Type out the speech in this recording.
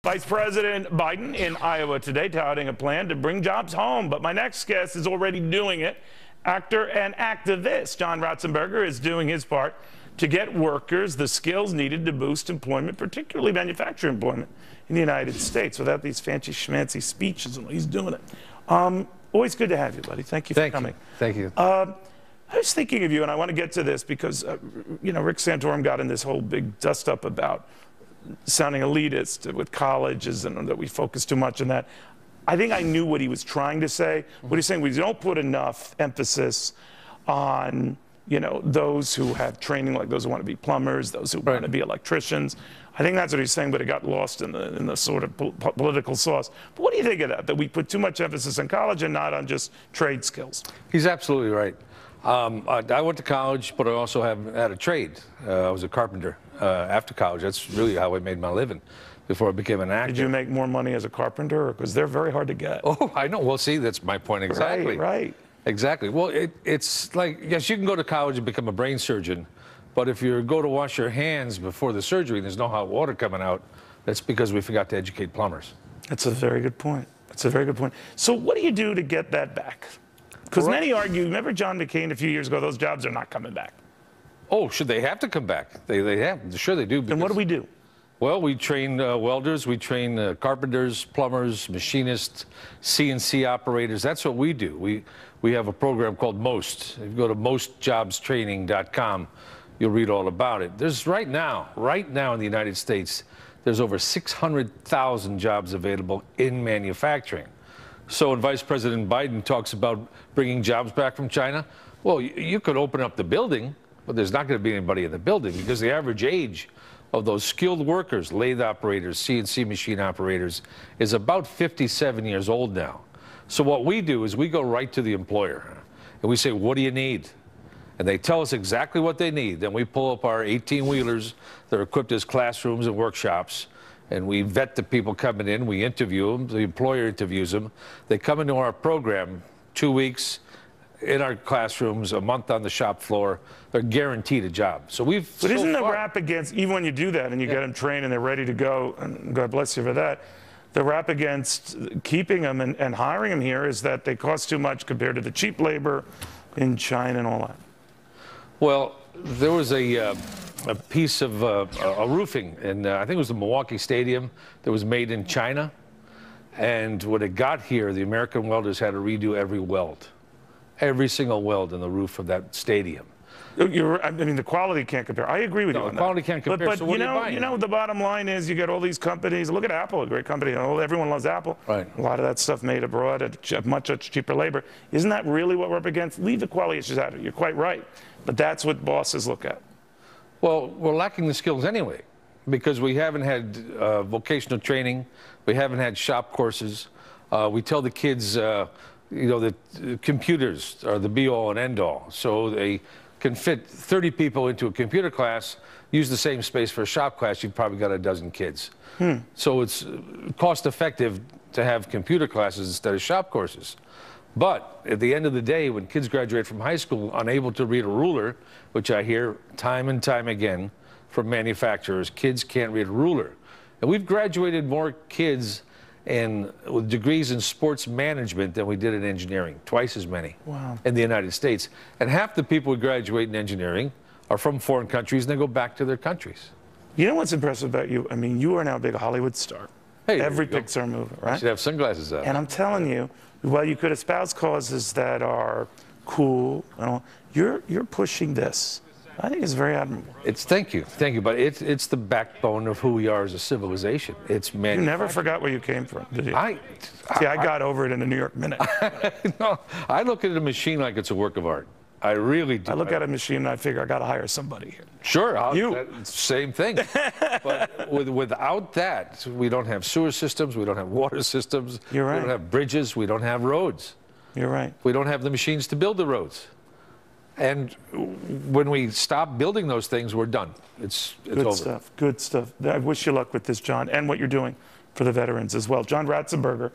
Vice President Biden in Iowa today touting a plan to bring jobs home. But my next guest is already doing it. Actor and activist John Ratzenberger is doing his part to get workers the skills needed to boost employment, particularly manufacturing employment in the United States, without these fancy schmancy speeches. And he's doing it. Always good to have you, buddy. Thank you for coming. Thank you. I was thinking of you, and I want to get to this because, you know, Rick Santorum got in this whole big dust-up about sounding elitist with colleges and that we focus too much on that. I think I knew what he was trying to say. What he's saying, we don't put enough emphasis on, you know, those who have training, like those who want to be plumbers, those who want to be electricians. I think that's what he's saying, but it got lost in the sort of political sauce. But what do you think of that we put too much emphasis on college and not on just trade skills? He's absolutely right. I went to college, but I also had a trade. I was a carpenter after college. That's really how I made my living before I became an actor. Did you make more money as a carpenter? Because they're very hard to get. Oh, I know. Well, see, that's my point exactly. Right. Exactly. Well, it's like, yes, you can go to college and become a brain surgeon, but if you go to wash your hands before the surgery and there's no hot water coming out, that's because we forgot to educate plumbers. That's a very good point. That's a very good point. So what do you do to get that back? Because many argue, remember John McCain a few years ago, those jobs are not coming back. Oh, should they have to come back? They have. Sure they do. Then what do we do? Well, we train welders, we train carpenters, plumbers, machinists, CNC operators. That's what we do. We have a program called M.O.S.T. If you go to mostjobstraining.com, you'll read all about it. There's right now in the United States, there's over 600,000 jobs available in manufacturing. So when Vice President Biden talks about bringing jobs back from China, well, you could open up the building, but there's not going to be anybody in the building because the average age of those skilled workers, lathe operators, CNC machine operators, is about 57 years old now. So what we do is we go right to the employer and we say, what do you need? And they tell us exactly what they need. Then we pull up our 18-wheelers that are equipped as classrooms and workshops, and we vet the people coming in. We interview them. The employer interviews them. They come into our program 2 weeks in our classrooms, a month on the shop floor. They're guaranteed a job. So we've. But isn't the rap against, even when you do that and you get them trained and they're ready to go, and God bless you for that, the rap against keeping them and hiring them here is that they cost too much compared to the cheap labor in China and all that. Well, there was a piece of a roofing, and I think it was the Milwaukee Stadium that was made in China. And when it got here, the American welders had to redo every single weld in the roof of that stadium. I mean, the quality can't compare. I agree with you on that. The quality can't compare. But so what you know, the bottom line is you get all these companies. Look at Apple, a great company. Everyone loves Apple. Right. A lot of that stuff made abroad at much cheaper labor. Isn't that really what we're up against? Leave the quality issues out of it. You're quite right. But that's what bosses look at. Well, we're lacking the skills anyway, because we haven't had vocational training. We haven't had shop courses. We tell the kids, you know, that computers are the be-all and end-all. So they can fit 30 people into a computer class, use the same space for a shop class, you've probably got a dozen kids. So it's cost-effective to have computer classes instead of shop courses. But at the end of the day, when kids graduate from high school unable to read a ruler, which I hear time and time again from manufacturers, kids can't read a ruler. And we've graduated more kids with degrees in sports management than we did in engineering, twice as many in the United States. And half the people who graduate in engineering are from foreign countries and they go back to their countries. You know what's impressive about you? I mean, you are now a big Hollywood star. Hey, every Pixar movie, right? You should have sunglasses on. And I'm telling you, while you could espouse causes that are cool, you're pushing this. I think it's very admirable. Thank you, but it's the backbone of who we are as a civilization. It's You never forgot where you came from, did you? I got over it in a New York minute. No, I look at a machine like it's a work of art. I really do. I look at a machine and I figure I got to hire somebody here. Sure, same thing. But without that, we don't have sewer systems, we don't have water systems, You're right. We don't have bridges, we don't have roads. You're right. We don't have the machines to build the roads. And when we stop building those things, we're done. It's over. Good stuff. I wish you luck with this, John, and what you're doing for the veterans as well. John Ratzenberger.